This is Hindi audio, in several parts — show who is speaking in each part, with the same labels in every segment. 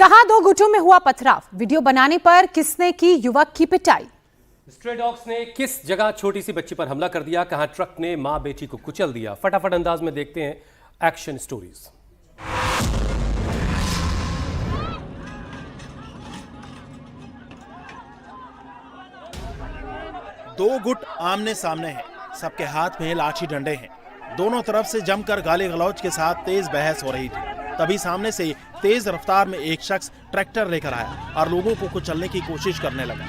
Speaker 1: जहां दो गुटों में हुआ पथराव, वीडियो बनाने पर किसने की युवक की पिटाई।
Speaker 2: स्ट्रे डॉग्स ने किस जगह छोटी सी बच्ची पर हमला कर दिया, कहां ट्रक ने मां बेटी को कुचल दिया। फटाफट अंदाज में देखते हैं एक्शन स्टोरीज।
Speaker 3: दो गुट आमने सामने हैं, सबके हाथ में लाठी डंडे हैं। दोनों तरफ से जमकर गाली गलौज के साथ तेज बहस हो रही थी। तभी सामने से तेज रफ्तार में एक शख्स ट्रैक्टर लेकर आया और लोगों को कुचलने की कोशिश करने लगा।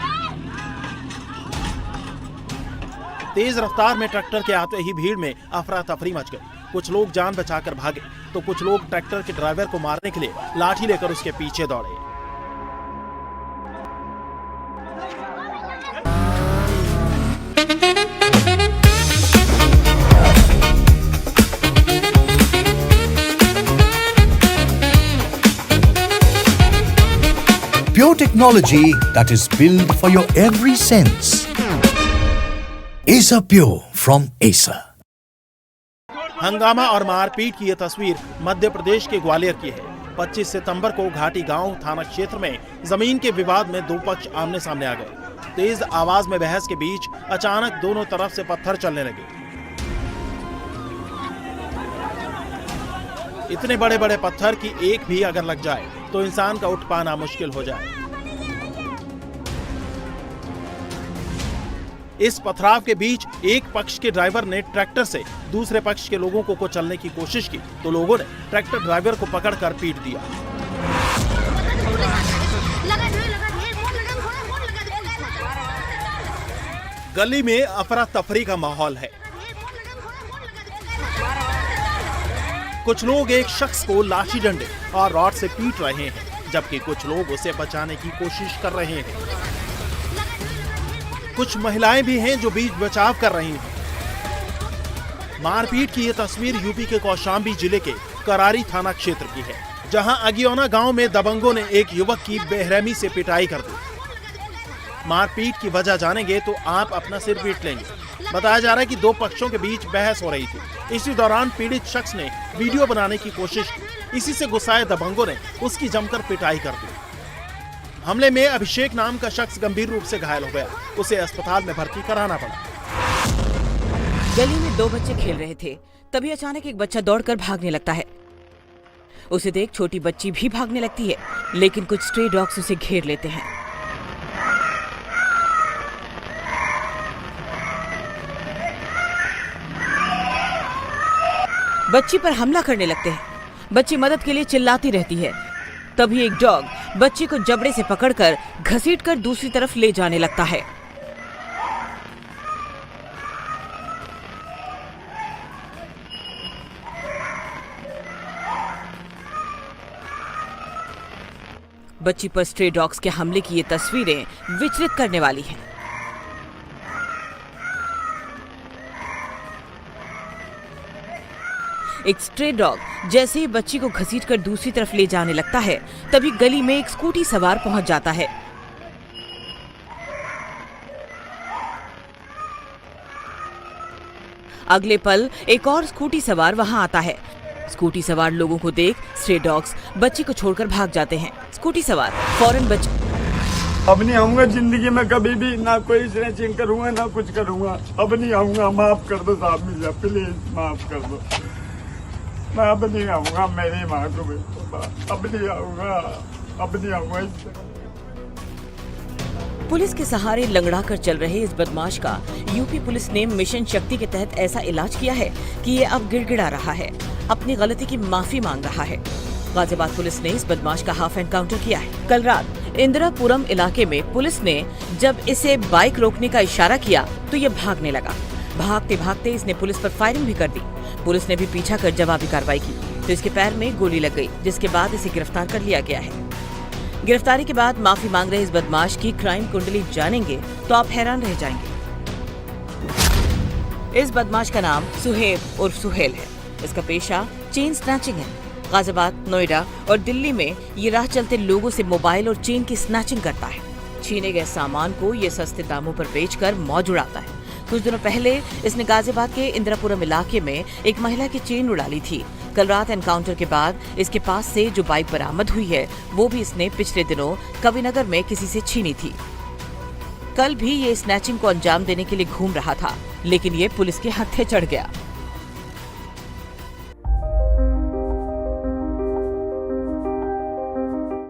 Speaker 3: तेज रफ्तार में ट्रैक्टर के आते ही भीड़ में अफरा तफरी मच गई। कुछ लोग जान बचाकर भागे तो कुछ लोग ट्रैक्टर के ड्राइवर को मारने के लिए लाठी लेकर उसके पीछे दौड़े।
Speaker 4: Pure technology that is built for your every sense. Acer Pure from Acer.
Speaker 3: हंगामा और मारपीट की यह तस्वीर मध्य प्रदेश के ग्वालियर की है। 25 सितंबर को घाटी गांव थाना क्षेत्र में जमीन के विवाद में दो पक्ष आमने सामने आ गए। तेज आवाज में बहस के बीच अचानक दोनों तरफ से पत्थर चलने लगे। इतने बड़े बड़े पत्थर की एक भी अगर लग जाए तो इंसान का उठ पाना मुश्किल हो जाए। इस पथराव के बीच एक पक्ष के ड्राइवर ने ट्रैक्टर से दूसरे पक्ष के लोगों को कुचलने की कोशिश की तो लोगों ने ट्रैक्टर ड्राइवर को पकड़कर पीट दिया। गली में अफरा तफरी का माहौल है। कुछ लोग एक शख्स को लाठी डंडे और रॉड से पीट रहे हैं, जबकि कुछ लोग उसे बचाने की कोशिश कर रहे हैं। कुछ महिलाएं भी हैं जो बीच बचाव कर रही हैं। मारपीट की यह तस्वीर यूपी के कौशाम्बी जिले के करारी थाना क्षेत्र की है, जहां अगियोना गांव में दबंगों ने एक युवक की बेरहमी से पिटाई कर दी। मारपीट की वजह जानेंगे तो आप अपना सिर पीट लेंगे। बताया जा रहा है कि दो पक्षों के बीच बहस हो रही थी। इसी दौरान पीड़ित शख्स ने वीडियो बनाने की कोशिश की। इसी से गुस्साए दबंगों ने उसकी जमकर पिटाई कर दी। हमले में अभिषेक नाम का शख्स गंभीर रूप से घायल हो गया। उसे अस्पताल में भर्ती कराना पड़ा।
Speaker 5: गली में दो बच्चे खेल रहे थे, तभी अचानक एक बच्चा दौड़कर भागने लगता है। उसे देख छोटी बच्ची भी भागने लगती है, लेकिन कुछ स्ट्रे डॉग्स उसे घेर लेते हैं। बच्ची पर हमला करने लगते हैं। बच्ची मदद के लिए चिल्लाती रहती है। तभी एक डॉग बच्ची को जबड़े से पकड़कर घसीटकर दूसरी तरफ ले जाने लगता है। बच्ची पर स्ट्रे डॉग्स के हमले की ये तस्वीरें विचलित करने वाली हैं। एक स्ट्रे डॉग जैसे ही बच्ची को घसीटकर दूसरी तरफ ले जाने लगता है, तभी गली में एक स्कूटी सवार पहुंच जाता है। अगले पल एक और स्कूटी सवार वहां आता है। स्कूटी सवार लोगों को देख स्ट्रे डॉग्स बच्ची को छोड़कर भाग जाते हैं। स्कूटी सवार फौरन बच्ची
Speaker 6: अब नहीं आऊंगा जिंदगी में कभी भी, ना कोई स्नैचिंग करूंगा ना कुछ करूंगा। अब नहीं आऊंगा, माफ कर दो साहब, मुझे प्लीज माफ कर दो। मैं अब नहीं आऊंगा, मेरी माँ को अब नहीं आऊंगा, अब नहीं आऊंगा।
Speaker 5: पुलिस के सहारे लंगड़ा कर चल रहे इस बदमाश का यूपी पुलिस ने मिशन शक्ति के तहत ऐसा इलाज किया है कि ये अब गिड़गिड़ा रहा है, अपनी गलती की माफी मांग रहा है। गाजियाबाद पुलिस ने इस बदमाश का हाफ एनकाउंटर किया है। कल रात इंदिरापुरम इलाके में पुलिस ने जब इसे बाइक रोकने का इशारा किया तो ये भागने लगा। भागते भागते इसने पुलिस पर फायरिंग भी कर दी। पुलिस ने भी पीछा कर जवाबी कार्रवाई की तो इसके पैर में गोली लग गई, जिसके बाद इसे गिरफ्तार कर लिया गया है। गिरफ्तारी के बाद माफी मांग रहे इस बदमाश की क्राइम कुंडली जानेंगे तो आप हैरान रह जाएंगे। इस बदमाश का नाम सुहेब उर्फ सुहेल है। इसका पेशा चेन स्नैचिंग है। गाजियाबाद, नोएडा और दिल्ली में ये राह चलते लोगों से मोबाइल और चेन की स्नैचिंग करता है। छीने गए सामान को ये सस्ते दामों पर बेचकर मौज उड़ाता है। कुछ दिनों पहले इसने गाजियाबाद के इंदिरापुरम इलाके में एक महिला की चेन उड़ा ली थी, कल रात एनकाउंटर के बाद इसके पास से जो बाइक बरामद हुई है वो भी इसने पिछले दिनों कविनगर में किसी से छीनी थी। कल भी ये स्नैचिंग को अंजाम देने के लिए घूम रहा था, लेकिन ये पुलिस के हत्थे चढ़ गया।